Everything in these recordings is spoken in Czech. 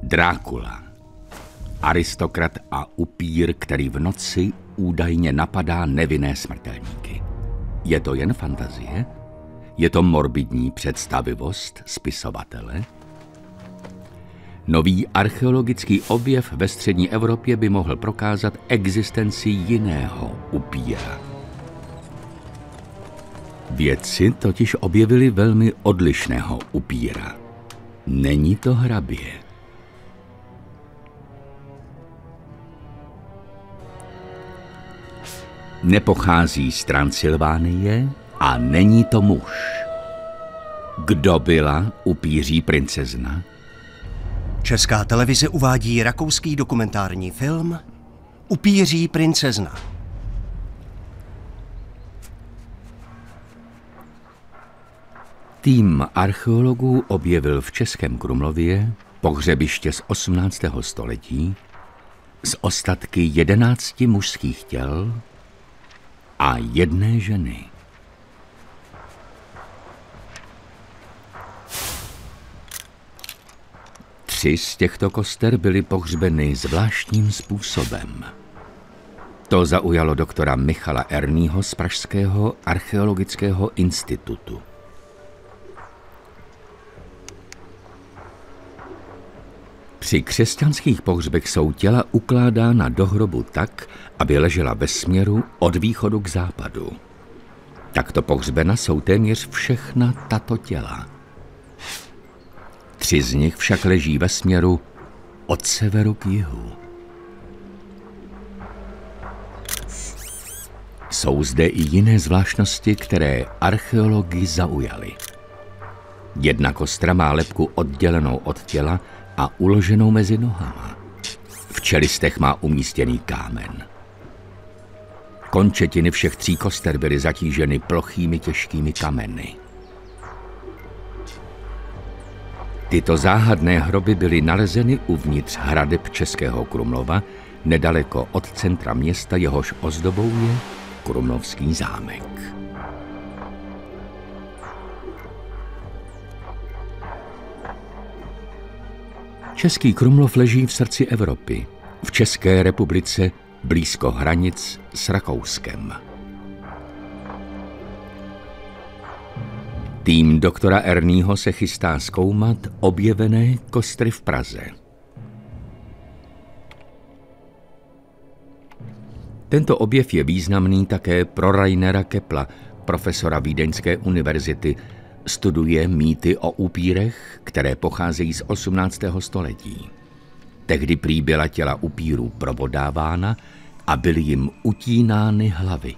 Drákula. Aristokrat a upír, který v noci údajně napadá nevinné smrtelníky. Je to jen fantazie? Je to morbidní představivost spisovatele? Nový archeologický objev ve střední Evropě by mohl prokázat existenci jiného upíra. Vědci totiž objevili velmi odlišného upíra. Není to hrabě. Nepochází z Transylvánie a není to muž. Kdo byla upíří princezna? Česká televize uvádí rakouský dokumentární film Upíří princezna. Tým archeologů objevil v Českém Krumlově pohřebiště z 18. století s ostatky 11 mužských těl a jedné ženy. Tři z těchto koster byly pohřbeny zvláštním způsobem. To zaujalo doktora Michala Erního z Pražského archeologického institutu. Při křesťanských pohřbech jsou těla ukládána do hrobu tak, aby ležela ve směru od východu k západu. Takto pohřbena jsou téměř všechna tato těla. 3 z nich však leží ve směru od severu k jihu. Jsou zde i jiné zvláštnosti, které archeology zaujaly. Jedna kostra má lebku oddělenou od těla a uloženou mezi nohama. V čelistech má umístěný kámen. Končetiny všech 3 koster byly zatíženy plochými těžkými kameny. Tyto záhadné hroby byly nalezeny uvnitř hradeb Českého Krumlova, nedaleko od centra města, jehož ozdobou je Krumlovský zámek. Český Krumlov leží v srdci Evropy, v České republice blízko hranic s Rakouskem. Tým doktora Erního se chystá zkoumat objevené kostry v Praze. Tento objev je významný také pro Rainera Keppla, profesora Vídeňské univerzity. Studuje mýty o upírech, které pocházejí z 18. století. Tehdy prý byla těla upírů probodávána a byly jim utínány hlavy.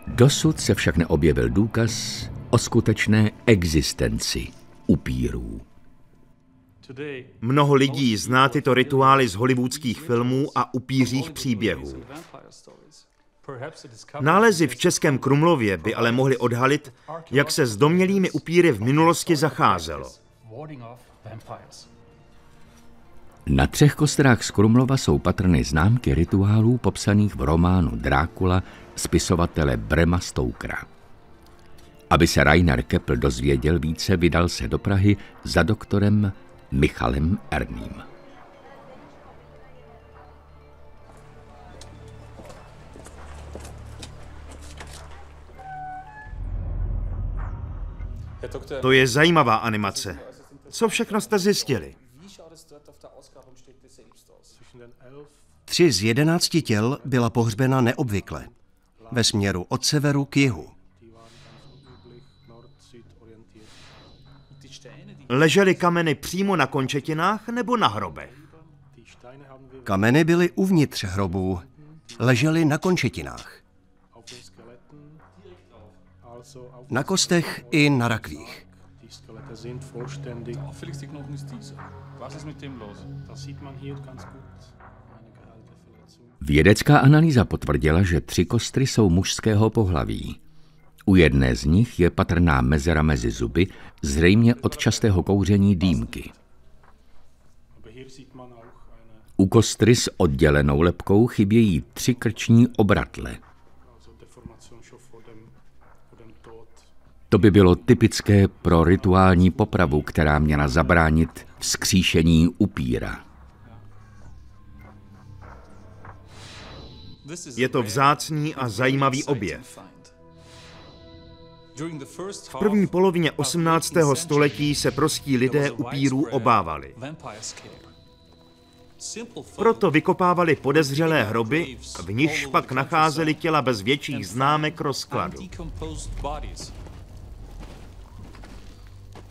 Dosud se však neobjevil důkaz o skutečné existenci upírů. Mnoho lidí zná tyto rituály z hollywoodských filmů a upířích příběhů. Nálezy v Českém Krumlově by ale mohly odhalit, jak se s domnělými upíry v minulosti zacházelo. Na 3 kostrách z Krumlova jsou patrny známky rituálů popsaných v románu Drákula spisovatele Brema Stokera. Aby se Rainer Keppel dozvěděl více, vydal se do Prahy za doktorem Michalem Erným. To je zajímavá animace. Co všechno jste zjistili? 3 z 11 těl byla pohřbena neobvykle, ve směru od severu k jihu. Ležely kameny přímo na končetinách nebo na hrobech? Kameny byly uvnitř hrobů, ležely na končetinách. Na kostech i na rakvích. Vědecká analýza potvrdila, že 3 kostry jsou mužského pohlaví. U jedné z nich je patrná mezera mezi zuby, zřejmě od častého kouření dýmky. U kostry s oddělenou lebkou chybějí 3 krční obratle. To by bylo typické pro rituální popravu, která měla zabránit vzkříšení upíra. Je to vzácný a zajímavý objev. V první polovině 18. století se prostí lidé upírů obávali. Proto vykopávali podezřelé hroby, v nichž pak nacházeli těla bez větších známek rozkladu.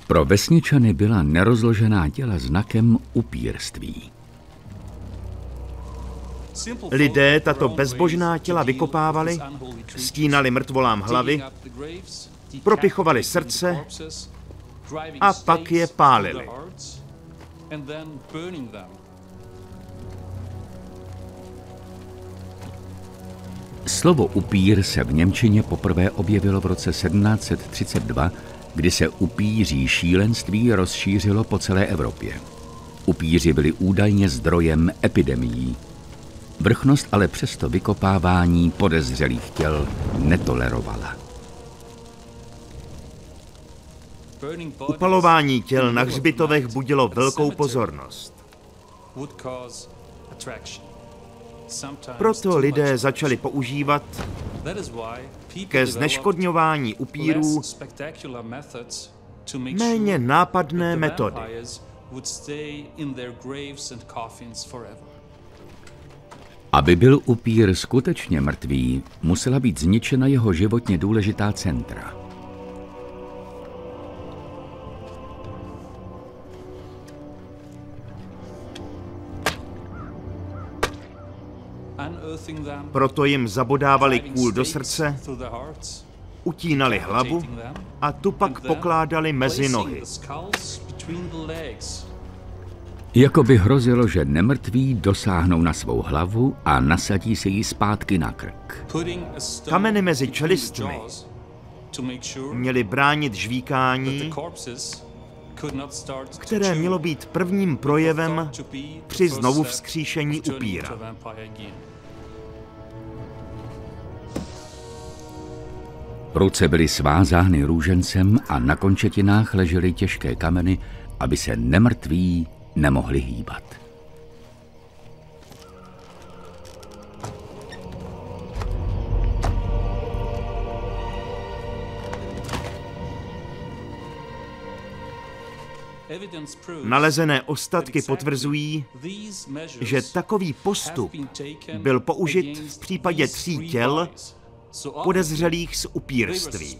Pro vesničany byla nerozložená těla znakem upírství. Lidé tato bezbožná těla vykopávali, stínali mrtvolám hlavy, propichovali srdce a pak je pálili. Slovo upír se v němčině poprvé objevilo v roce 1732, kdy se upíří šílenství rozšířilo po celé Evropě. Upíři byli údajně zdrojem epidemií. Vrchnost ale přesto vykopávání podezřelých těl netolerovala. Upalování těl na hřbitovech budilo velkou pozornost. Proto lidé začali používat ke zneškodňování upírů méně nápadné metody. Aby byl upír skutečně mrtvý, musela být zničena jeho životně důležitá centra. Proto jim zabodávali kůl do srdce, utínali hlavu a tu pak pokládali mezi nohy. Jako by hrozilo, že nemrtví dosáhnou na svou hlavu a nasadí si ji zpátky na krk. Kameny mezi čelistmi měly bránit žvíkání, které mělo být prvním projevem při znovu vzkříšení upíra. Ruce byly svázány růžencem a na končetinách ležely těžké kameny, aby se nemrtví nemohli hýbat. Nalezené ostatky potvrzují, že takový postup byl použit v případě 3 těl podezřelých z upírství.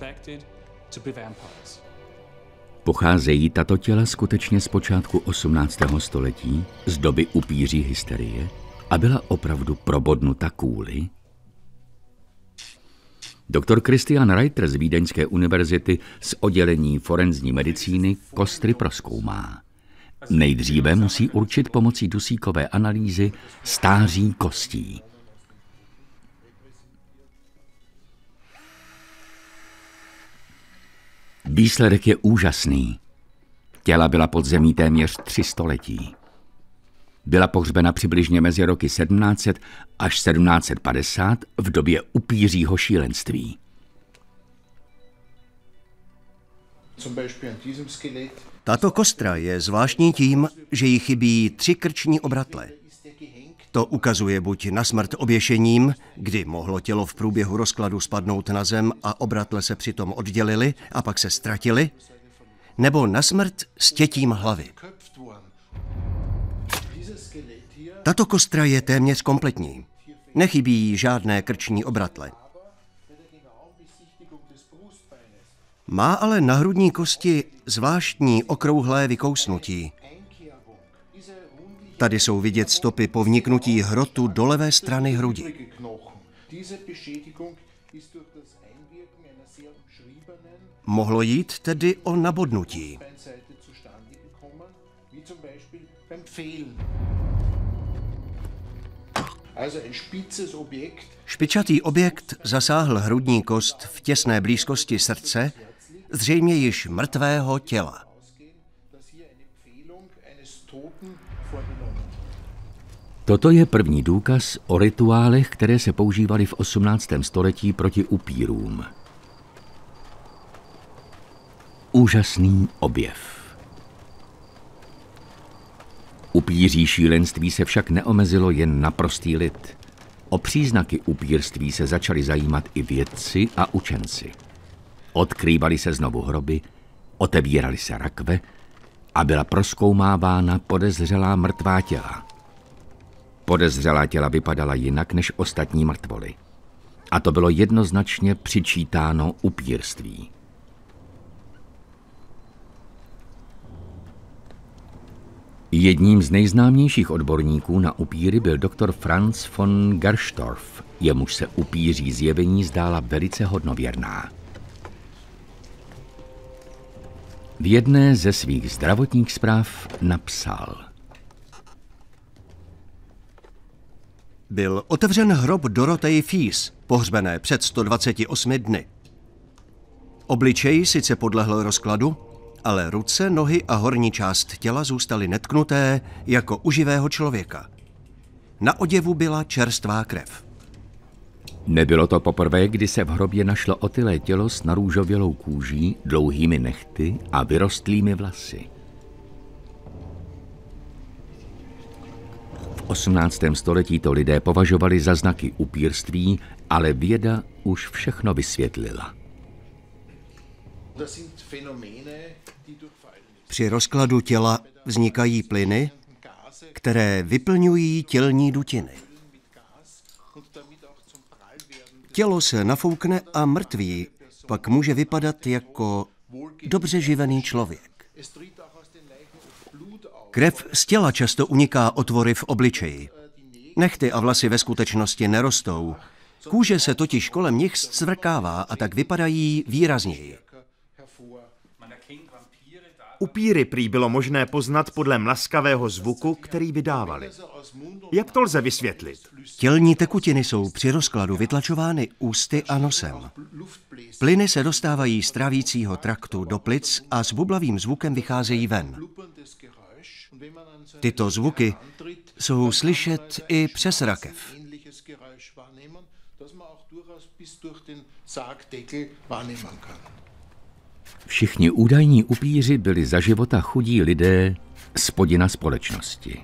Pocházejí tato těla skutečně z počátku 18. století, z doby upíří hysterie, a byla opravdu probodnuta kůly? Doktor Christian Reiter z Vídeňské univerzity z oddělení forenzní medicíny kostry prozkoumá. Nejdříve musí určit pomocí dusíkové analýzy stáří kostí. Výsledek je úžasný. Těla byla pod zemí téměř 3 století. Byla pohřbena přibližně mezi roky 1700 až 1750 v době upířího šílenství. Tato kostra je zvláštní tím, že jí chybí 3 krční obratle. To ukazuje buď na smrt oběšením, kdy mohlo tělo v průběhu rozkladu spadnout na zem a obratle se přitom oddělily a pak se ztratily, nebo na smrt stětím hlavy. Tato kostra je téměř kompletní. Nechybí jí žádné krční obratle. Má ale na hrudní kosti zvláštní okrouhlé vykousnutí. Tady jsou vidět stopy po vniknutí hrotu do levé strany hrudi. Mohlo jít tedy o nabodnutí. Špičatý objekt zasáhl hrudní kost v těsné blízkosti srdce, zřejmě již mrtvého těla. Toto je první důkaz o rituálech, které se používaly v 18. století proti upírům. Úžasný objev. Upíří šílenství se však neomezilo jen na prostý lid. O příznaky upírství se začali zajímat i vědci a učenci. Odkrývaly se znovu hroby, otevíraly se rakve a byla prozkoumávána podezřelá mrtvá těla. Podezřelá těla vypadala jinak než ostatní mrtvoly. A to bylo jednoznačně přičítáno upírství. Jedním z nejznámějších odborníků na upíry byl doktor Franz von Gerstorff, jemuž se upíří zjevení zdála velice hodnověrná. V jedné ze svých zdravotních zpráv napsal: Byl otevřen hrob Dorothey Fies, pohřbené před 128 dny. Obličej sice podlehl rozkladu, ale ruce, nohy a horní část těla zůstaly netknuté jako u živého člověka. Na oděvu byla čerstvá krev. Nebylo to poprvé, kdy se v hrobě našlo otylé tělo s narůžovělou kůží, dlouhými nehty a vyrostlými vlasy. V 18. století to lidé považovali za znaky upírství, ale věda už všechno vysvětlila. Při rozkladu těla vznikají plyny, které vyplňují tělní dutiny. Tělo se nafoukne a mrtvý pak může vypadat jako dobře živený člověk. Krev z těla často uniká otvory v obličeji. Nehty a vlasy ve skutečnosti nerostou. Kůže se totiž kolem nich zcvrkává a tak vypadají výrazněji. Upíry prý bylo možné poznat podle mlaskavého zvuku, který vydávali. Jak to lze vysvětlit? Tělní tekutiny jsou při rozkladu vytlačovány ústy a nosem. Plyny se dostávají z trávícího traktu do plic a s bublavým zvukem vycházejí ven. Tyto zvuky jsou slyšet i přes rakev. Všichni údajní upíři byli za života chudí lidé spodina společnosti.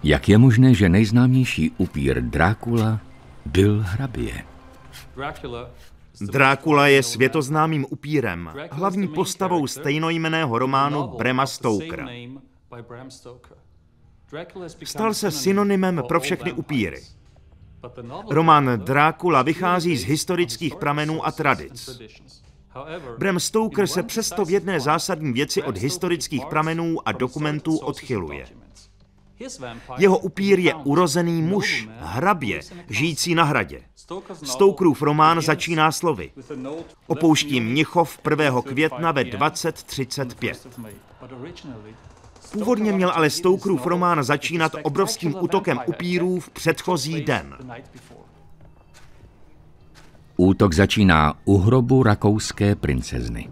Jak je možné, že nejznámější upír Drákula byl hrabě? Drákula je světoznámým upírem, hlavní postavou stejnojmenného románu Brama Stokera. Stal se synonymem pro všechny upíry. Román Drákula vychází z historických pramenů a tradic. Bram Stoker se přesto v jedné zásadní věci od historických pramenů a dokumentů odchyluje. Jeho upír je urozený muž, hrabě, žijící na hradě. Stokerův román začíná slovy: Opouštím Mnichov 1. května ve 20:35. Původně měl ale Stokerův román začínat obrovským útokem upírů v předchozí den. Útok začíná u hrobu rakouské princezny.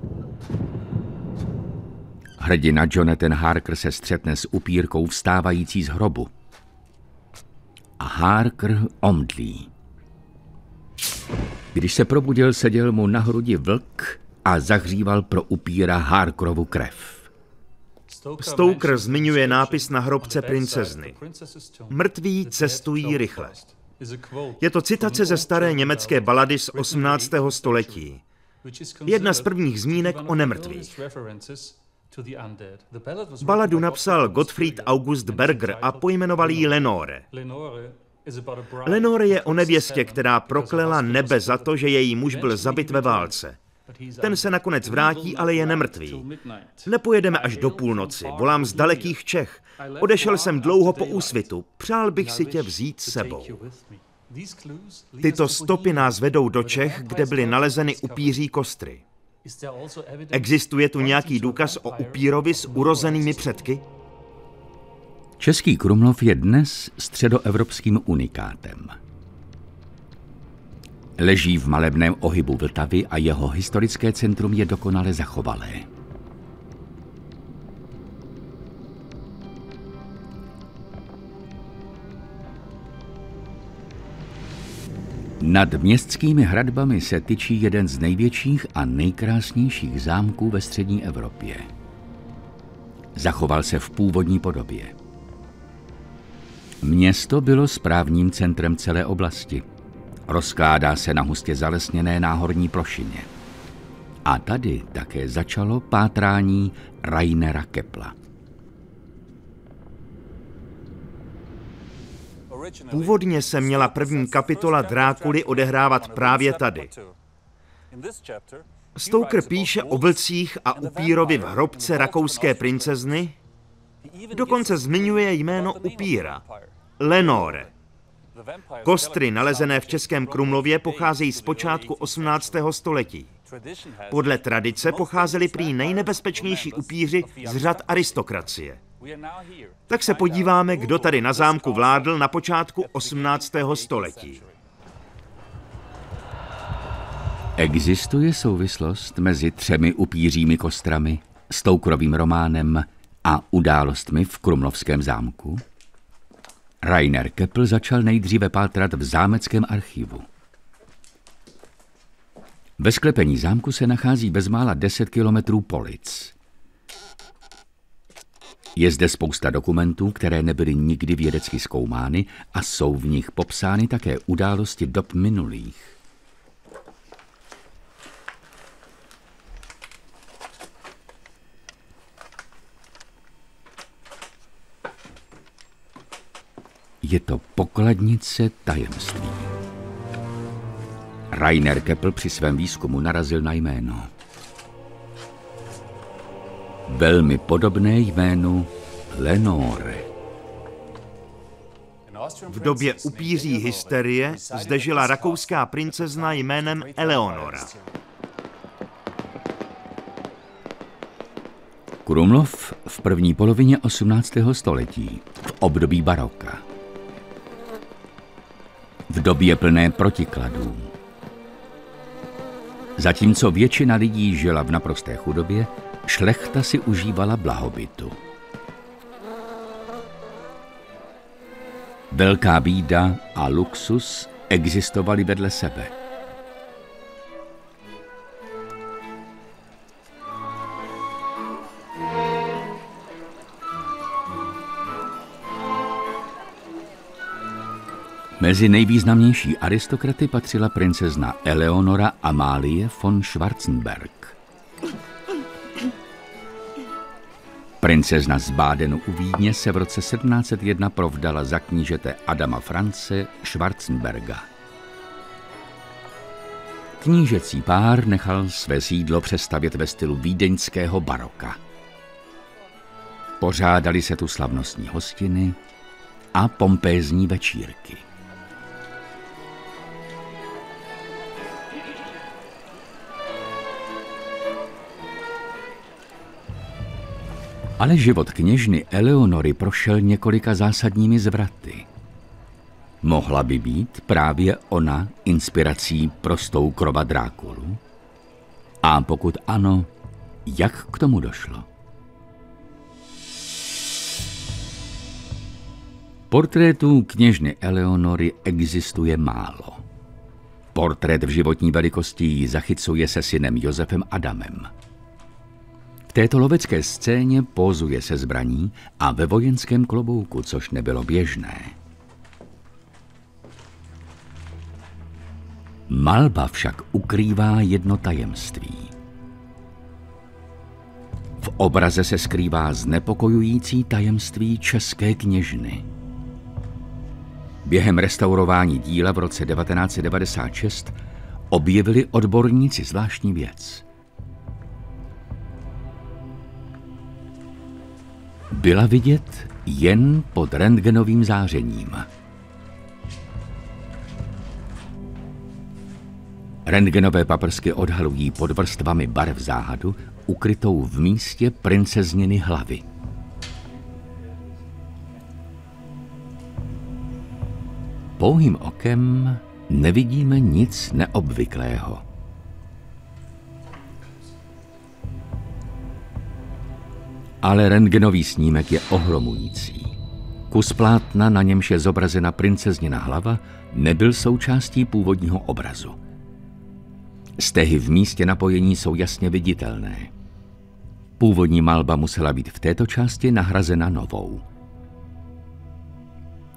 Hrdina Jonathan Harker se střetne s upírkou vstávající z hrobu. A Harker omdlí. Když se probudil, seděl mu na hrudi vlk a zahříval pro upíra Harkerovu krev. Stoker zmiňuje nápis na hrobce princezny. Mrtví cestují rychle. Je to citace ze staré německé balady z 18. století. Jedna z prvních zmínek o nemrtvých. Baladu napsal Gottfried August Berger a pojmenoval ji Lenore. Lenore je o nevěstě, která proklela nebe za to, že její muž byl zabit ve válce. Ten se nakonec vrátí, ale je nemrtvý. Nepojedeme až do půlnoci, volám z dalekých Čech. Odešel jsem dlouho po úsvitu, přál bych si tě vzít s sebou. Tyto stopy nás vedou do Čech, kde byly nalezeny upíří kostry. Existuje tu nějaký důkaz o upírovi s urozenými předky? Český Krumlov je dnes středoevropským unikátem. Leží v malebném ohybu Vltavy a jeho historické centrum je dokonale zachovalé. Nad městskými hradbami se tyčí jeden z největších a nejkrásnějších zámků ve střední Evropě. Zachoval se v původní podobě. Město bylo správním centrem celé oblasti. Rozkládá se na hustě zalesněné náhorní plošině. A tady také začalo pátrání Rainera Kepla. Původně se měla první kapitola Drákuly odehrávat právě tady. Stoker píše o vlcích a upírovi v hrobce rakouské princezny, dokonce zmiňuje jméno upíra, Lenore. Kostry nalezené v Českém Krumlově pocházejí z počátku 18. století. Podle tradice pocházeli prý nejnebezpečnější upíři z řad aristokracie. Tak se podíváme, kdo tady na zámku vládl na počátku 18. století. Existuje souvislost mezi 3 upířími kostrami, Stokerovým románem a událostmi v Krumlovském zámku? Rainer Kepl začal nejdříve pátrat v zámeckém archivu. Ve sklepení zámku se nachází bezmála 10 kilometrů polic. Je zde spousta dokumentů, které nebyly nikdy vědecky zkoumány a jsou v nich popsány také události dob minulých. Je to pokladnice tajemství. Rainer Kepl při svém výzkumu narazil na jméno. Velmi podobné jménu Lenore. V době upíří hysterie zde žila rakouská princezna jménem Eleonora. Krumlov v první polovině 18. století, v období baroka. V době plné protikladů. Zatímco většina lidí žila v naprosté chudobě, šlechta si užívala blahobytu. Velká bída a luxus existovaly vedle sebe. Mezi nejvýznamnější aristokraty patřila princezna Eleonora Amálie von Schwarzenberg. Princezna z Bádenu u Vídně se v roce 1701 provdala za knížete Adama France Schwarzenberga. Knížecí pár nechal své sídlo přestavět ve stylu vídeňského baroka. Pořádali se tu slavnostní hostiny a pompézní večírky. Ale život kněžny Eleonory prošel několika zásadními zvraty. Mohla by být právě ona inspirací pro Stokerova Drákulu? A pokud ano, jak k tomu došlo? Portrétů kněžny Eleonory existuje málo. Portrét v životní velikosti ji zachycuje se synem Josefem Adamem. V této lovecké scéně pózuje se zbraní a ve vojenském klobouku, což nebylo běžné. Malba však ukrývá jedno tajemství. V obraze se skrývá znepokojující tajemství české kněžny. Během restaurování díla v roce 1996 objevili odborníci zvláštní věc. Byla vidět jen pod rentgenovým zářením. Rentgenové paprsky odhalují pod vrstvami barev záhadu, ukrytou v místě princezniny hlavy. Pouhým okem nevidíme nic neobvyklého. Ale rentgenový snímek je ohromující. Kus plátna, na němž je zobrazena princeznina hlava, nebyl součástí původního obrazu. Stehy v místě napojení jsou jasně viditelné. Původní malba musela být v této části nahrazena novou.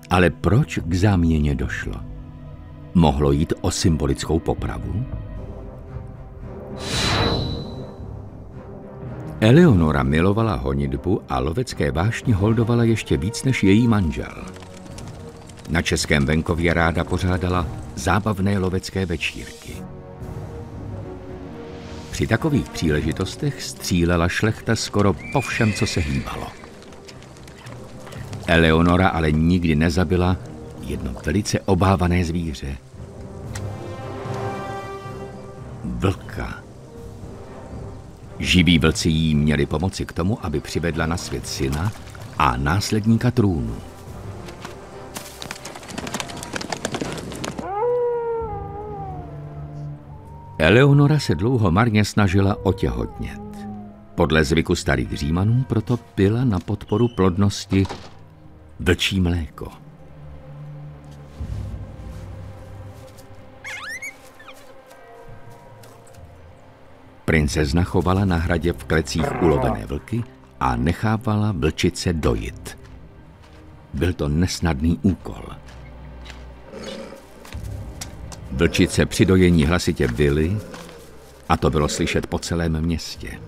Ale proč k záměně došlo? Mohlo jít o symbolickou popravu? Eleonora milovala honitbu a lovecké vášně holdovala ještě víc než její manžel. Na českém venkově ráda pořádala zábavné lovecké večírky. Při takových příležitostech střílela šlechta skoro po všem, co se hýbalo. Eleonora ale nikdy nezabila jedno velice obávané zvíře. Vlka. Živí vlci jí měli pomoci k tomu, aby přivedla na svět syna a následníka trůnu. Eleonora se dlouho marně snažila otěhotnět. Podle zvyku starých Římanů proto pila na podporu plodnosti vlčí mléko. Princezna chovala na hradě v klecích ulovené vlky a nechávala vlčice dojit. Byl to nesnadný úkol. Vlčice při dojení hlasitě vyly a to bylo slyšet po celém městě.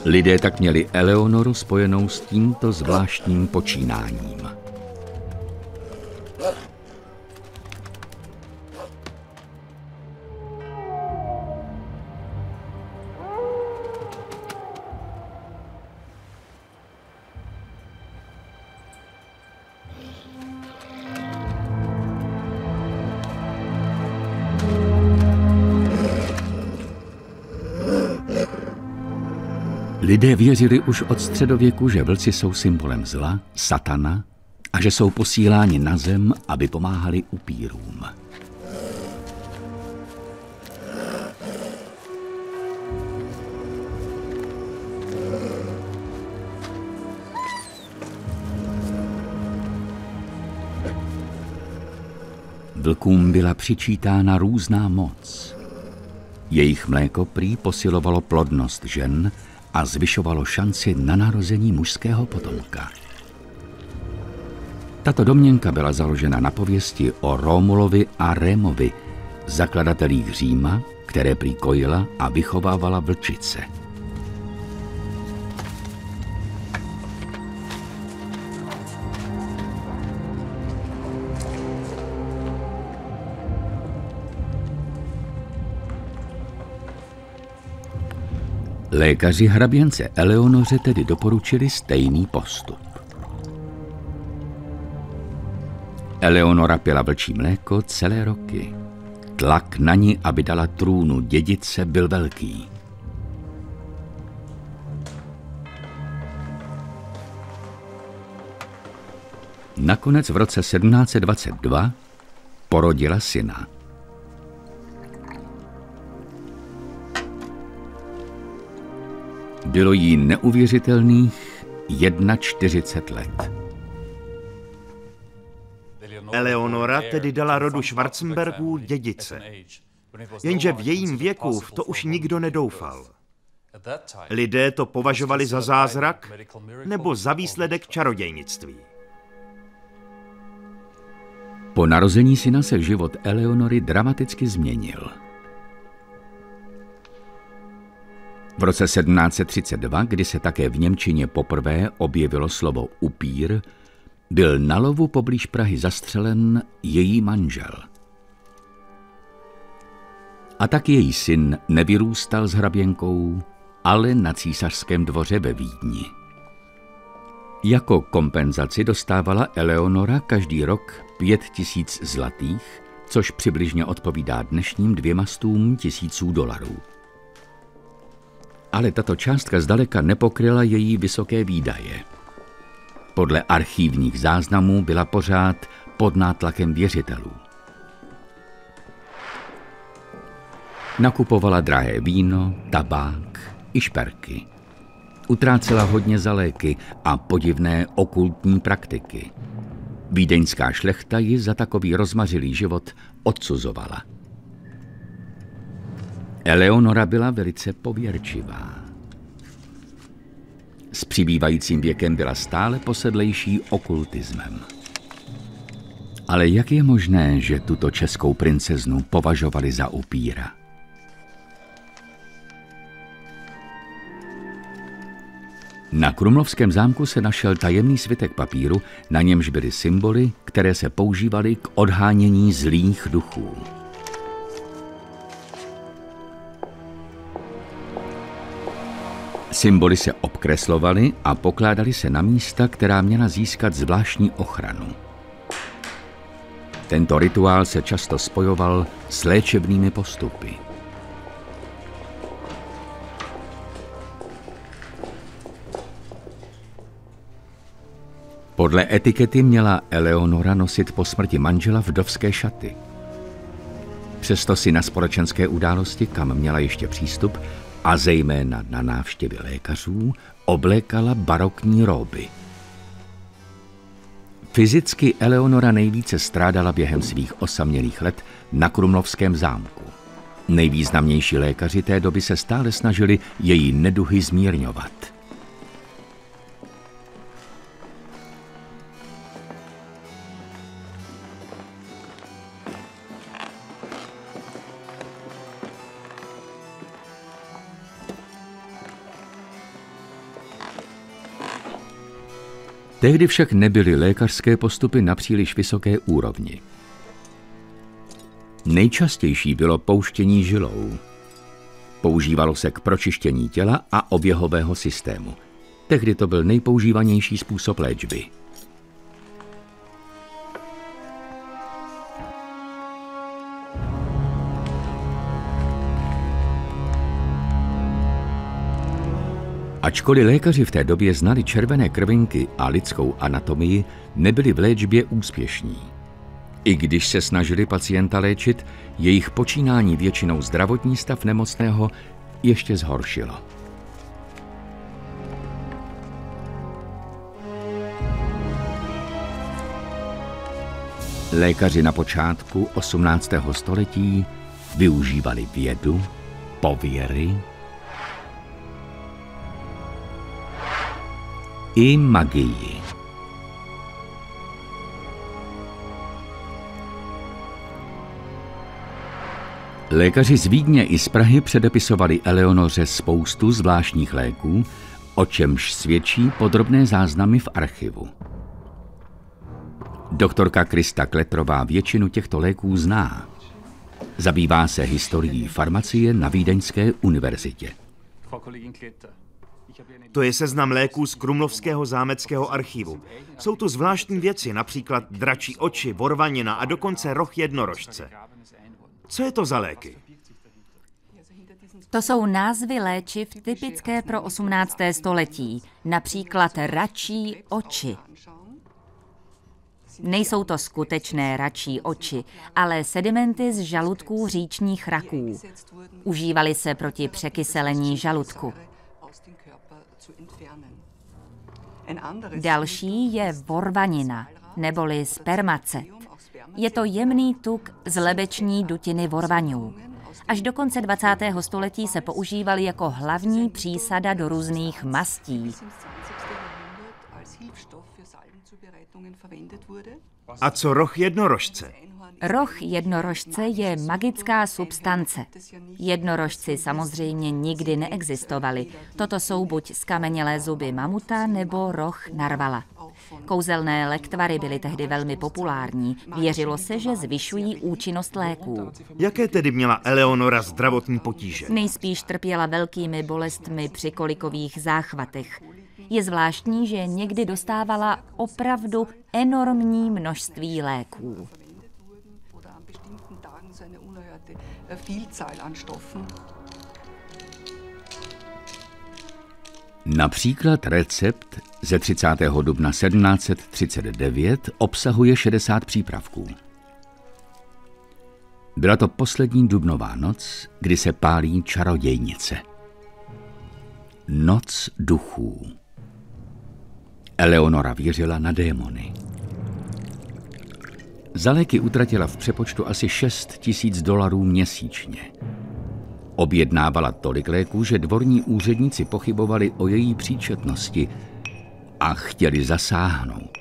Lidé tak měli Eleonoru spojenou s tímto zvláštním počínáním. Lidé věřili už od středověku, že vlci jsou symbolem zla, satana a že jsou posíláni na zem, aby pomáhali upírům. Vlkům byla přičítána různá moc. Jejich mléko prý posilovalo plodnost žen a zvyšovalo šanci na narození mužského potomka. Tato domněnka byla založena na pověsti o Romulovi a Rémovi, zakladatelích Říma, které prý kojila a vychovávala vlčice. Lékaři hraběnce Eleonoře tedy doporučili stejný postup. Eleonora pila vlčí mléko celé roky. Tlak na ní, aby dala trůnu dědice, byl velký. Nakonec v roce 1722 porodila syna. Bylo jí neuvěřitelných 41 let. Eleonora tedy dala rodu Schwarzenbergů dědice. Jenže v jejím věku v to už nikdo nedoufal. Lidé to považovali za zázrak nebo za výsledek čarodějnictví. Po narození syna se život Eleonory dramaticky změnil. V roce 1732, kdy se také v němčině poprvé objevilo slovo upír, byl na lovu poblíž Prahy zastřelen její manžel. A tak její syn nevyrůstal s hraběnkou, ale na císařském dvoře ve Vídni. Jako kompenzaci dostávala Eleonora každý rok 5000 zlatých, což přibližně odpovídá dnešním 200 000 $. Ale tato částka zdaleka nepokryla její vysoké výdaje. Podle archívních záznamů byla pořád pod nátlakem věřitelů. Nakupovala drahé víno, tabák i šperky. Utrácela hodně za léky a podivné okultní praktiky. Vídeňská šlechta ji za takový rozmařilý život odsuzovala. Eleonora byla velice pověrčivá. S přibývajícím věkem byla stále posedlejší okultismem. Ale jak je možné, že tuto českou princeznu považovali za upíra? Na Krumlovském zámku se našel tajemný svitek papíru, na němž byly symboly, které se používaly k odhánění zlých duchů. Symboly se obkreslovaly a pokládaly se na místa, která měla získat zvláštní ochranu. Tento rituál se často spojoval s léčebnými postupy. Podle etikety měla Eleonora nosit po smrti manžela vdovské šaty. Přesto si na společenské události, kam měla ještě přístup, a zejména na návštěvy lékařů, oblékala barokní róby. Fyzicky Eleonora nejvíce strádala během svých osamělých let na Krumlovském zámku. Nejvýznamnější lékaři té doby se stále snažili její neduhy zmírňovat. Tehdy však nebyly lékařské postupy na příliš vysoké úrovni. Nejčastější bylo pouštění žilou. Používalo se k pročištění těla a oběhového systému. Tehdy to byl nejpoužívanější způsob léčby. Ačkoliv lékaři v té době znali červené krvinky a lidskou anatomii, nebyli v léčbě úspěšní. I když se snažili pacienta léčit, jejich počínání většinou zdravotní stav nemocného ještě zhoršilo. Lékaři na počátku 18. století využívali vědu, pověry i magii. Lékaři z Vídně i z Prahy předepisovali Eleonoře spoustu zvláštních léků, o čemž svědčí podrobné záznamy v archivu. Doktorka Krista Kletrová většinu těchto léků zná. Zabývá se historií farmacie na Vídeňské univerzitě. To je seznam léků z Krumlovského zámeckého archivu. Jsou tu zvláštní věci, například dračí oči, vorvanina a dokonce roh jednorožce. Co je to za léky? To jsou názvy léčiv typické pro 18. století, například račí oči. Nejsou to skutečné račí oči, ale sedimenty z žaludků říčních raků. Užívaly se proti překyselení žaludku. Další je vorvanina, neboli spermacet. Je to jemný tuk z lebeční dutiny vorvaňů. Až do konce 20. století se používal jako hlavní přísada do různých mastí. A co roh jednorožce? Roh jednorožce je magická substance. Jednorožci samozřejmě nikdy neexistovali. Toto jsou buď skamenělé zuby mamuta nebo roh narvala. Kouzelné lektvary byly tehdy velmi populární. Věřilo se, že zvyšují účinnost léků. Jaké tedy měla Eleonora zdravotní potíže? Nejspíš trpěla velkými bolestmi při kolikových záchvatech. Je zvláštní, že někdy dostávala opravdu enormní množství léků. Například recept ze 30. dubna 1739 obsahuje 60 přípravků. Byla to poslední dubnová noc, kdy se pálí čarodějnice. Noc duchů. Eleonora věřila na démony. Za léky utratila v přepočtu asi $6 000 měsíčně. Objednávala tolik léků, že dvorní úředníci pochybovali o její příčetnosti a chtěli zasáhnout.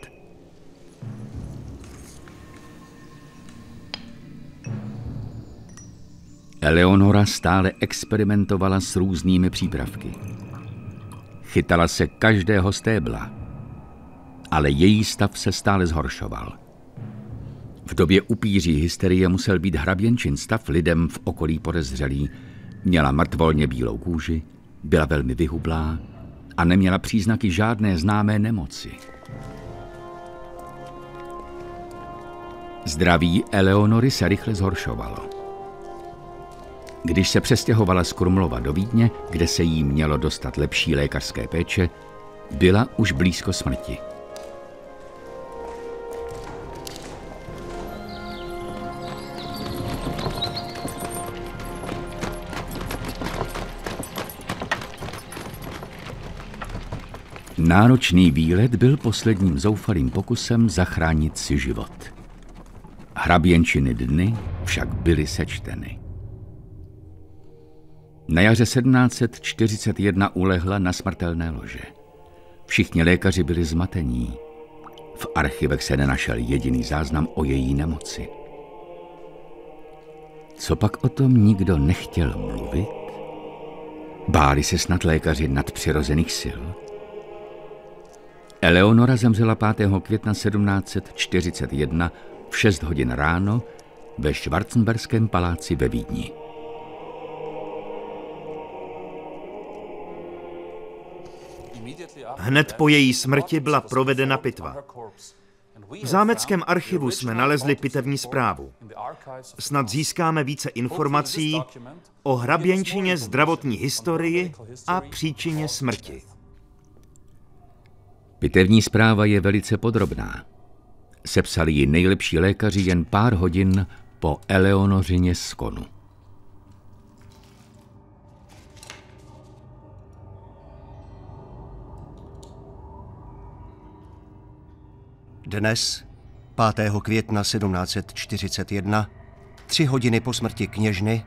Eleonora stále experimentovala s různými přípravky. Chytala se každého stébla, ale její stav se stále zhoršoval. V době upíří hysterie musel být hraběnčin stav lidem v okolí podezřelý. Měla mrtvolně bílou kůži, byla velmi vyhublá a neměla příznaky žádné známé nemoci. Zdraví Eleonory se rychle zhoršovalo. Když se přestěhovala z Krumlova do Vídně, kde se jí mělo dostat lepší lékařské péče, byla už blízko smrti. Náročný výlet byl posledním zoufalým pokusem zachránit si život. Hraběnčiny dny však byly sečteny. Na jaře 1741 ulehla na smrtelné lože. Všichni lékaři byli zmatení. V archivech se nenašel jediný záznam o její nemoci. Co pak o tom nikdo nechtěl mluvit? Báli se snad lékaři nadpřirozených sil? Eleonora zemřela 5. května 1741 v 6 hodin ráno ve Schwarzenberském paláci ve Vídni. Hned po její smrti byla provedena pitva. V zámeckém archivu jsme nalezli pitevní zprávu. Snad získáme více informací o hraběnčině zdravotní historii a příčině smrti. Pitevní zpráva je velice podrobná. Sepsali ji nejlepší lékaři jen pár hodin po Eleonořině skonu. Dnes, 5. května 1741, 3 hodiny po smrti kněžny,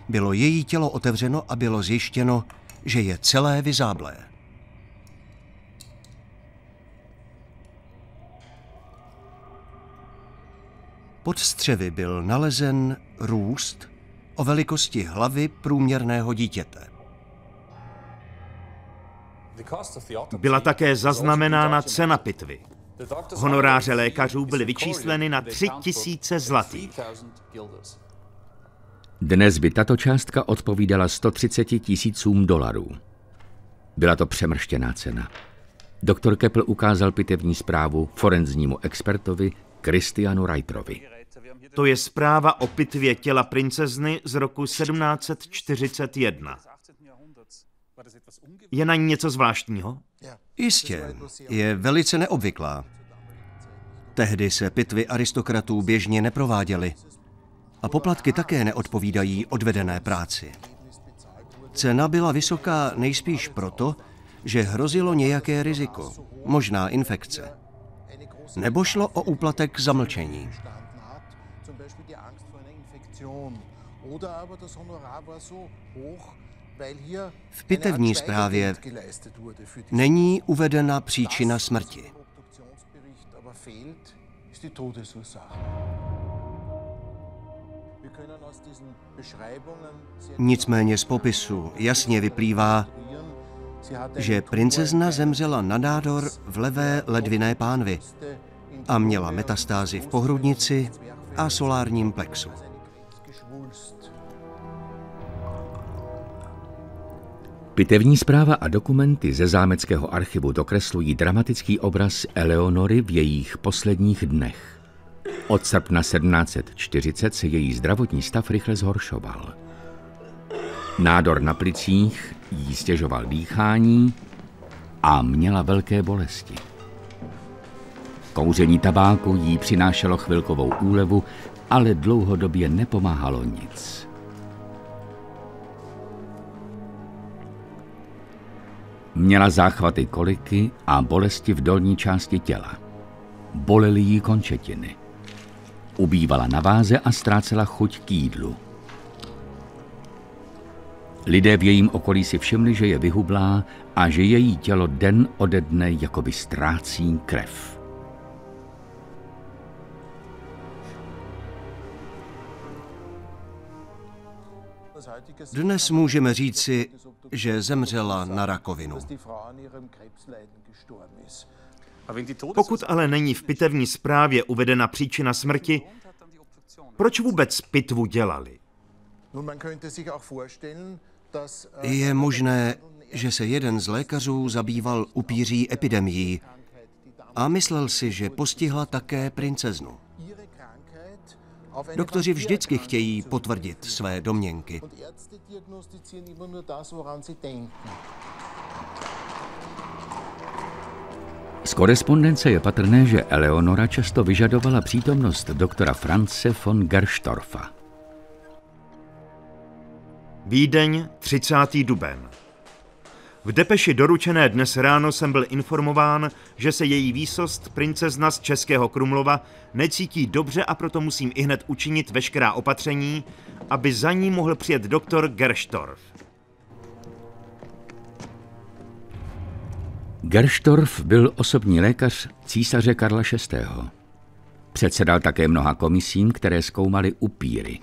bylo její tělo otevřeno a bylo zjištěno, že je celé vyzáblé. Pod střevy byl nalezen růst o velikosti hlavy průměrného dítěte. Byla také zaznamenána cena pitvy. Honoráře lékařů byly vyčísleny na 3000 zlatých. Dnes by tato částka odpovídala $130 000. Byla to přemrštěná cena. Doktor Keppel ukázal pitevní zprávu forenznímu expertovi Christianu Reiterovi. To je zpráva o pitvě těla princezny z roku 1741. Je na ní něco zvláštního? Jistě, je velice neobvyklá. Tehdy se pitvy aristokratů běžně neprováděly a poplatky také neodpovídají odvedené práci. Cena byla vysoká nejspíš proto, že hrozilo nějaké riziko, možná infekce. Nebo šlo o úplatek za mlčení. V pitevní zprávě není uvedena příčina smrti. Nicméně z popisu jasně vyplývá, že princezna zemřela na nádor v levé ledviné pánvi a měla metastázy v pohrudnici a solárním plexu. Pitevní zpráva a dokumenty ze zámeckého archivu dokreslují dramatický obraz Eleonory v jejích posledních dnech. Od srpna 1740 se její zdravotní stav rychle zhoršoval. Nádor na plicích jí stěžoval dýchání a měla velké bolesti. Kouření tabáku jí přinášelo chvilkovou úlevu, ale dlouhodobě nepomáhalo nic. Měla záchvaty koliky a bolesti v dolní části těla. Bolely jí končetiny. Ubývala na váze a ztrácela chuť k jídlu. Lidé v jejím okolí si všimli, že je vyhublá a že její tělo den ode dne jakoby ztrácí krev. Dnes můžeme říci, že zemřela na rakovinu. Pokud ale není v pitevní zprávě uvedena příčina smrti, proč vůbec pitvu dělali? Je možné, že se jeden z lékařů zabýval upíří epidemií a myslel si, že postihla také princeznu. Doktoři vždycky chtějí potvrdit své domněnky. Z korespondence je patrné, že Eleonora často vyžadovala přítomnost doktora Franze von Gerstorfa. Vídeň, 30. duben. V depeši doručené dnes ráno jsem byl informován, že se její výsost princezna z Českého Krumlova necítí dobře a proto musím ihned učinit veškerá opatření, aby za ní mohl přijet doktor Gerstorf. Gerstorf byl osobní lékař císaře Karla VI. Předsedal také mnoha komisím, které zkoumaly upíry.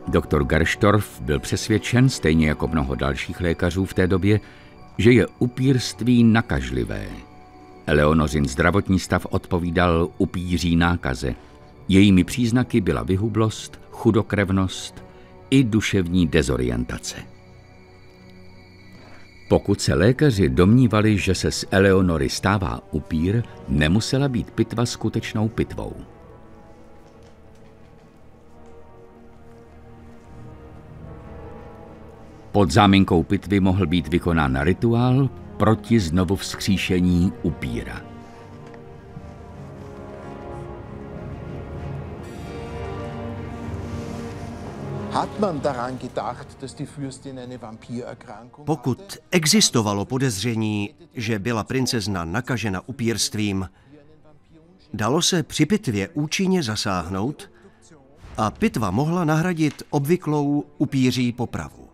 Doktor Gerstorf byl přesvědčen, stejně jako mnoho dalších lékařů v té době, že je upírství nakažlivé. Eleonořin zdravotní stav odpovídal upíří nákaze. Jejími příznaky byla vyhublost, chudokrevnost i duševní dezorientace. Pokud se lékaři domnívali, že se z Eleonory stává upír, nemusela být pitva skutečnou pitvou. Pod záminkou pitvy mohl být vykonán rituál proti znovu vzkříšení upíra. Pokud existovalo podezření, že byla princezna nakažena upírstvím, dalo se při pitvě účinně zasáhnout a pitva mohla nahradit obvyklou upíří popravu.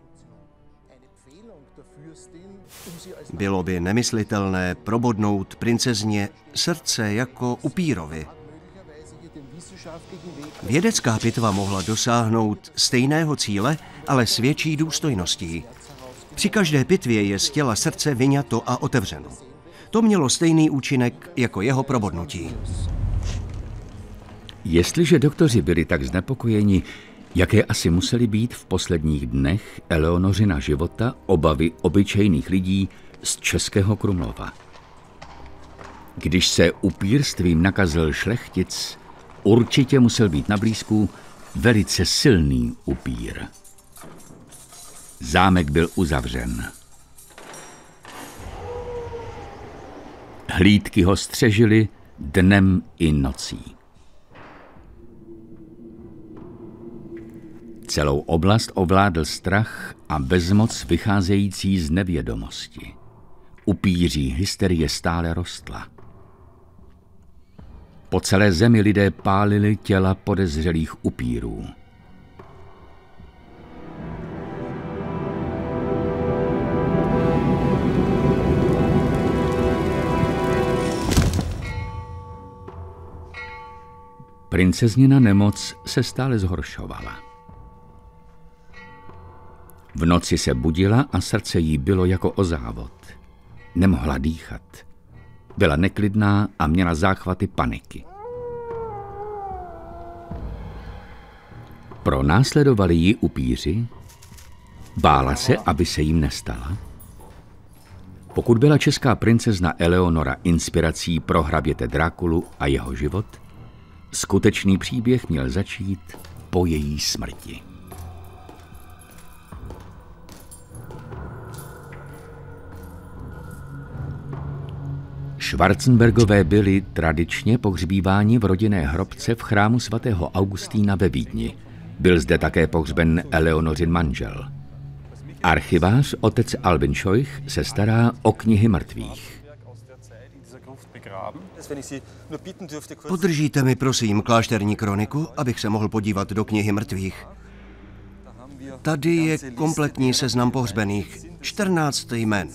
Bylo by nemyslitelné probodnout princezně srdce jako upírovi. Vědecká pitva mohla dosáhnout stejného cíle, ale s větší důstojností. Při každé pitvě je z těla srdce vyňato a otevřeno. To mělo stejný účinek jako jeho probodnutí. Jestliže doktoři byli tak znepokojeni, jaké asi musely být v posledních dnech Eleonořina života obavy obyčejných lidí z Českého Krumlova. Když se upírstvím nakazil šlechtic, určitě musel být na blízku velice silný upír. Zámek byl uzavřen. Hlídky ho střežily dnem i nocí. Celou oblast ovládl strach a bezmoc vycházející z nevědomosti. Upíří hysterie stále rostla. Po celé zemi lidé pálili těla podezřelých upírů. Princeznina nemoc se stále zhoršovala. V noci se budila a srdce jí bylo jako o závod. Nemohla dýchat. Byla neklidná a měla záchvaty paniky. Pronásledovali ji upíři? Bála se, aby se jim nestala? Pokud byla česká princezna Eleonora inspirací pro hraběte Drákulu a jeho život, skutečný příběh měl začít po její smrti. Schwarzenbergové byli tradičně pohřbíváni v rodinné hrobce v chrámu svatého Augustína ve Vídni. Byl zde také pohřben Eleonorin manžel. Archivář otec Albin Scheuch se stará o knihy mrtvých. Podržíte mi prosím klášterní kroniku, abych se mohl podívat do knihy mrtvých. Tady je kompletní seznam pohřbených, 14 jmen.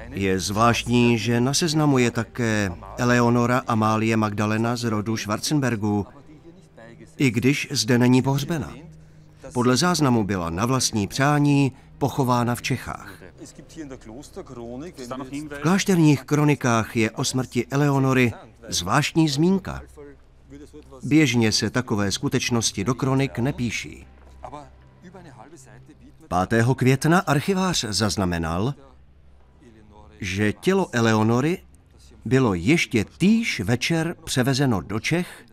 Je zvláštní, že na seznamu je také Eleonora Amálie Magdalena z rodu Schwarzenbergů, i když zde není pohřbena. Podle záznamu byla na vlastní přání pochována v Čechách. V klášterních kronikách je o smrti Eleonory zvláštní zmínka. Běžně se takové skutečnosti do kronik nepíší. 5. května archivář zaznamenal, že tělo Eleonory bylo ještě týž večer převezeno do Čech,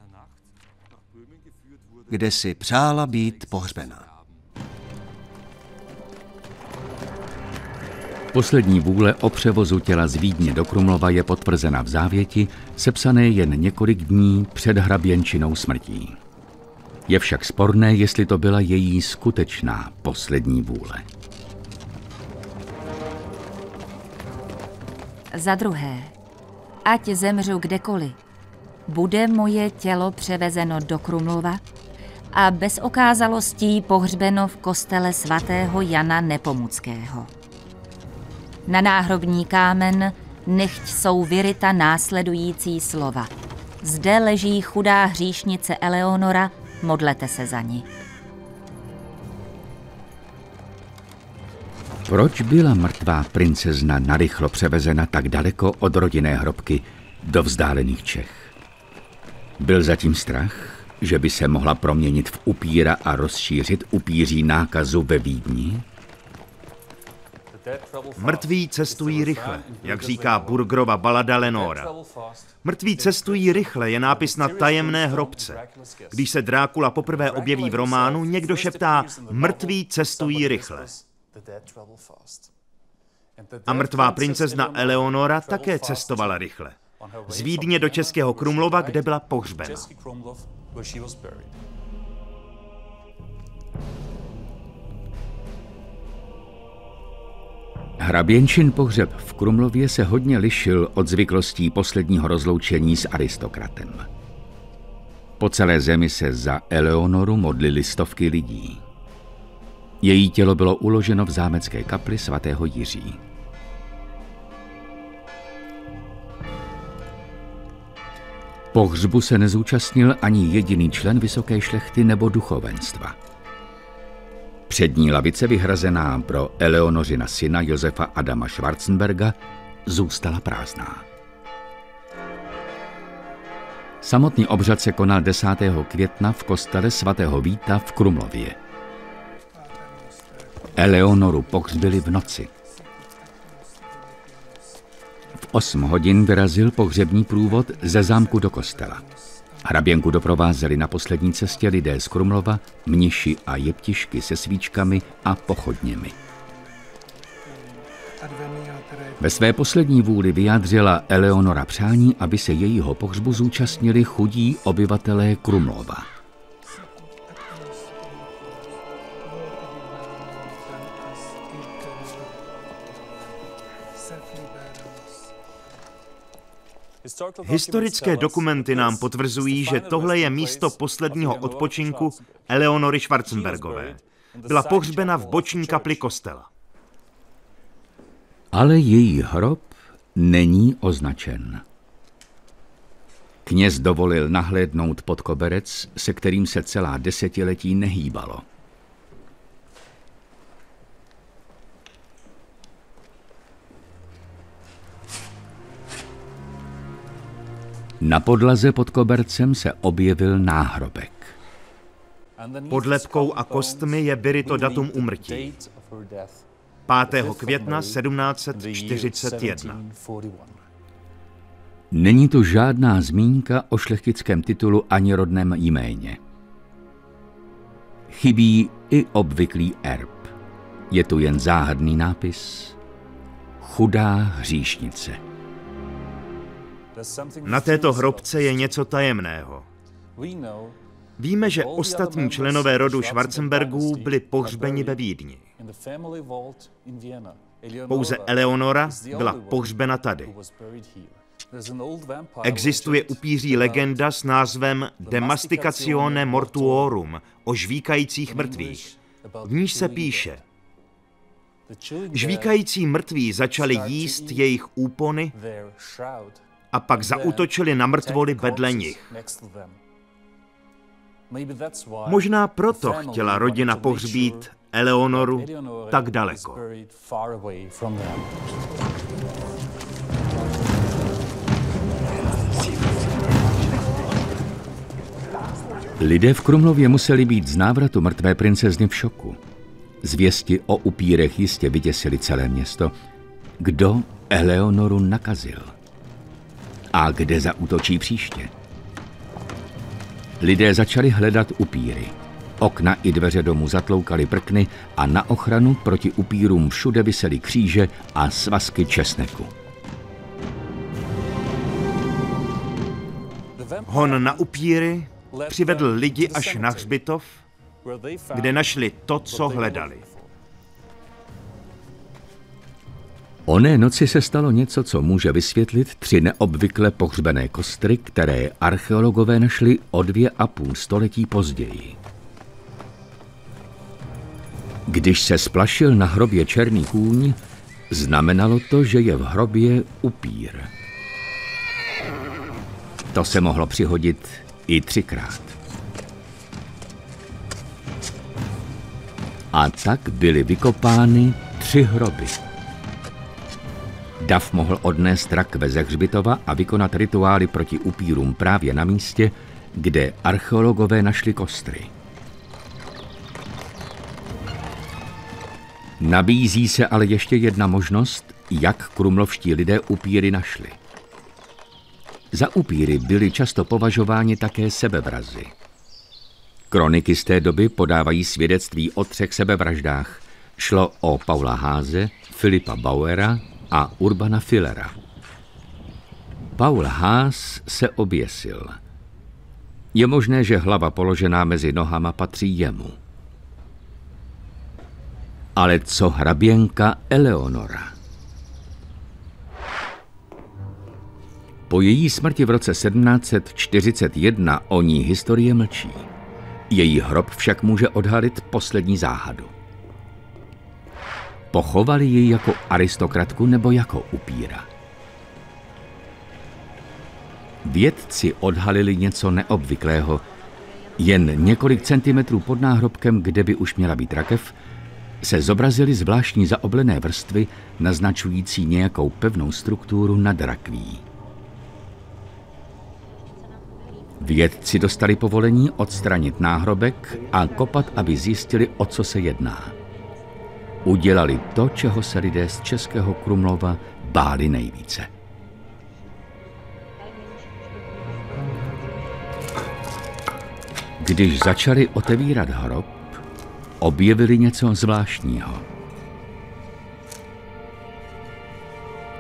kde si přála být pohřbena. Poslední vůle o převozu těla z Vídně do Krumlova je potvrzena v závěti, sepsané jen několik dní před hraběnčinou smrtí. Je však sporné, jestli to byla její skutečná poslední vůle. Za druhé, ať zemřu kdekoliv, bude moje tělo převezeno do Krumlova a bez okázalostí pohřbeno v kostele svatého Jana Nepomuckého. Na náhrobní kámen nechť jsou vyryta následující slova. Zde leží chudá hříšnice Eleonora, modlete se za ní. Proč byla mrtvá princezna narychlo převezena tak daleko od rodinné hrobky do vzdálených Čech? Byl zatím strach, že by se mohla proměnit v upíra a rozšířit upíří nákazu ve Vídni? Mrtví cestují rychle, jak říká Burgerova balada Lenora. Mrtví cestují rychle je nápis na tajemné hrobce. Když se Drákula poprvé objeví v románu, někdo šeptá mrtví cestují rychle. A mrtvá princezna Eleonora také cestovala rychle. Z Vídně do Českého Krumlova, kde byla pohřbena. Hraběnčin pohřeb v Krumlově se hodně lišil od zvyklostí posledního rozloučení s aristokratem. Po celé zemi se za Eleonoru modlili stovky lidí. Její tělo bylo uloženo v zámecké kapli svatého Jiří. Pohřbu se nezúčastnil ani jediný člen vysoké šlechty nebo duchovenstva. Přední lavice vyhrazená pro Eleonořina syna Josefa Adama Schwarzenberga zůstala prázdná. Samotný obřad se konal 10. května v kostele svatého Víta v Krumlově. Eleonoru pohřbili v noci. V 8 hodin vyrazil pohřební průvod ze zámku do kostela. Hraběnku doprovázeli na poslední cestě lidé z Krumlova, mniši a jeptišky se svíčkami a pochodněmi. Ve své poslední vůli vyjádřila Eleonora přání, aby se jejího pohřbu zúčastnili chudí obyvatelé Krumlova. Historické dokumenty nám potvrzují, že tohle je místo posledního odpočinku Eleonory Schwarzenbergové. Byla pohřbena v boční kapli kostela. Ale její hrob není označen. Kněz dovolil nahlédnout pod koberec, se kterým se celá desetiletí nehýbalo. Na podlaze pod kobercem se objevil náhrobek. Pod lebkou a kostmi je vyryto datum úmrtí. 5. května 1741. Není tu žádná zmínka o šlechtickém titulu ani rodném jméně. Chybí i obvyklý erb. Je tu jen záhadný nápis Chudá hříšnice. Na této hrobce je něco tajemného. Víme, že ostatní členové rodu Schwarzenbergů byli pohřbeni ve Vídni. Pouze Eleonora byla pohřbena tady. Existuje upíří legenda s názvem De Masticatione Mortuorum, o žvíkajících mrtvých. V níž se píše: žvíkající mrtví začali jíst jejich úpony a pak zaútočili na mrtvoly vedle nich. Možná proto chtěla rodina pohřbít Eleonoru tak daleko. Lidé v Krumlově museli být z návratu mrtvé princezny v šoku. Zvěsti o upírech jistě vyděsili celé město. Kdo Eleonoru nakazil? A kde zaútočí příště? Lidé začali hledat upíry. Okna i dveře domů zatloukaly prkny a na ochranu proti upírům všude visely kříže a svazky česneku. Hon na upíry přivedl lidi až na hřbitov, kde našli to, co hledali. Oné noci se stalo něco, co může vysvětlit 3 neobvykle pohřbené kostry, které archeologové našli o 2,5 století později. Když se splašil na hrobě černý kůň, znamenalo to, že je v hrobě upír. To se mohlo přihodit i 3krát. A tak byly vykopány 3 hroby. Dav mohl odnést rakve ze hřbitova a vykonat rituály proti upírům právě na místě, kde archeologové našli kostry. Nabízí se ale ještě jedna možnost, jak krumlovští lidé upíry našli. Za upíry byli často považováni také sebevrazi. Kroniky z té doby podávají svědectví o 3 sebevraždách. Šlo o Paula Haase, Filipa Bauera a Urbana Fillera. Paul Haas se oběsil. Je možné, že hlava položená mezi nohama patří jemu. Ale co hraběnka Eleonora? Po její smrti v roce 1741 o ní historie mlčí. Její hrob však může odhalit poslední záhadu. Pochovali ji jako aristokratku nebo jako upíra? Vědci odhalili něco neobvyklého. Jen několik centimetrů pod náhrobkem, kde by už měla být rakev, se zobrazily zvláštní zaoblené vrstvy naznačující nějakou pevnou strukturu nad rakví. Vědci dostali povolení odstranit náhrobek a kopat, aby zjistili, o co se jedná. Udělali to, čeho se lidé z Českého Krumlova báli nejvíce. Když začali otevírat hrob, objevili něco zvláštního.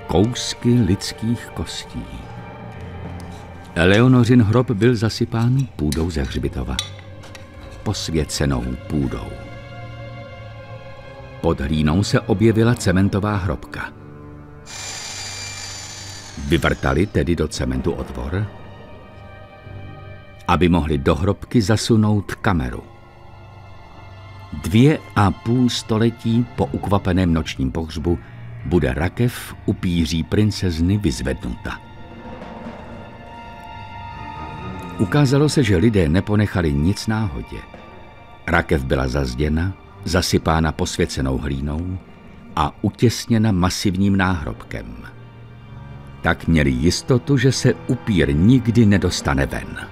Kousky lidských kostí. Eleonořin hrob byl zasypán půdou ze hřbitova. Posvěcenou půdou. Pod hlínou se objevila cementová hrobka. Vyvrtali tedy do cementu otvor, aby mohli do hrobky zasunout kameru. 2,5 století po ukvapeném nočním pohřbu bude rakev upíří princezny vyzvednuta. Ukázalo se, že lidé neponechali nic náhodě. Rakev byla zazděna, zasypána posvěcenou hlínou a utěsněna masivním náhrobkem. Tak měli jistotu, že se upír nikdy nedostane ven.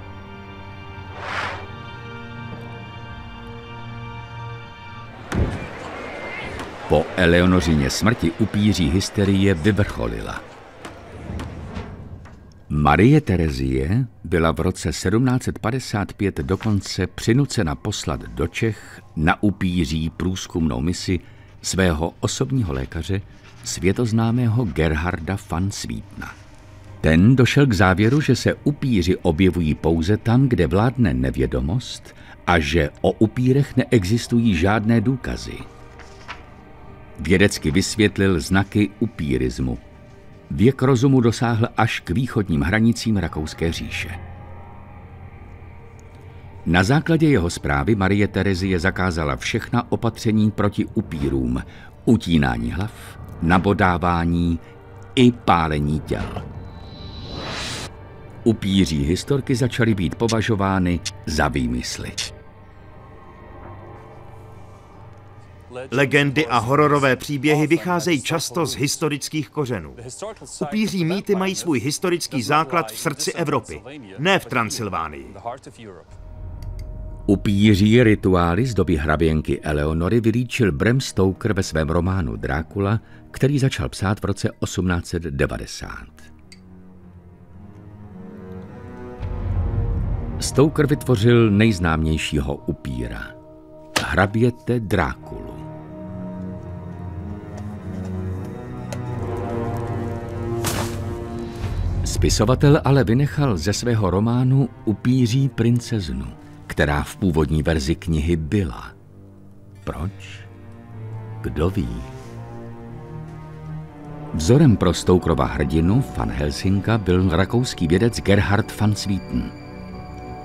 Po Eleonořině smrti upíří hysterie vyvrcholila. Marie Terezie byla v roce 1755 dokonce přinucena poslat do Čech na upíří průzkumnou misi svého osobního lékaře, světoznámého Gerharda van Swietena. Ten došel k závěru, že se upíři objevují pouze tam, kde vládne nevědomost a že o upírech neexistují žádné důkazy. Vědecky vysvětlil znaky upírismu. Věk rozumu dosáhl až k východním hranicím Rakouské říše. Na základě jeho zprávy Marie Terezie zakázala všechna opatření proti upírům, utínání hlav, nabodávání i pálení těl. Upíří historky začaly být považovány za výmysly. Legendy a hororové příběhy vycházejí často z historických kořenů. Upíří mýty mají svůj historický základ v srdci Evropy, ne v Transylvánii. Upíří rituály z doby hraběnky Eleonory vylíčil Bram Stoker ve svém románu Drákula, který začal psát v roce 1890. Stoker vytvořil nejznámějšího upíra, hraběte Drákulu. Spisovatel ale vynechal ze svého románu upíří princeznu, která v původní verzi knihy byla. Proč? Kdo ví? Vzorem pro Stokerova hrdinu Van Helsinga byl rakouský vědec Gerhard van Swieten.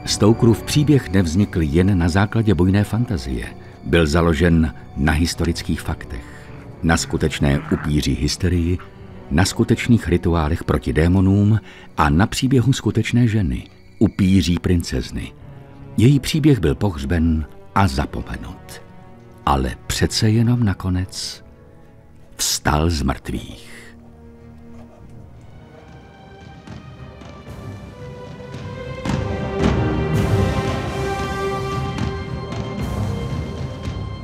Stokerův příběh nevznikl jen na základě bujné fantazie. Byl založen na historických faktech, na skutečné upíří hysterii, na skutečných rituálech proti démonům a na příběhu skutečné ženy, upíří princezny. Její příběh byl pohřben a zapomenut. Ale přece jenom nakonec vstal z mrtvých.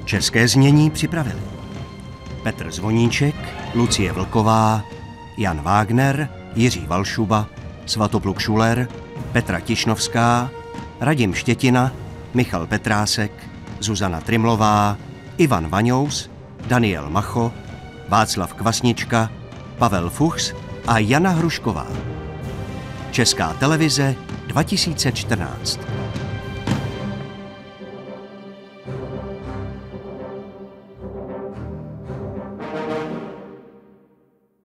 České znění připravili Petr Zvoníček, Lucie Vlková, Jan Wagner, Jiří Valšuba, Svatopluk Šuler, Petra Tišnovská, Radim Štětina, Michal Petrásek, Zuzana Trimlová, Ivan Vaňous, Daniel Macho, Václav Kvasnička, Pavel Fuchs a Jana Hrušková. Česká televize 2014.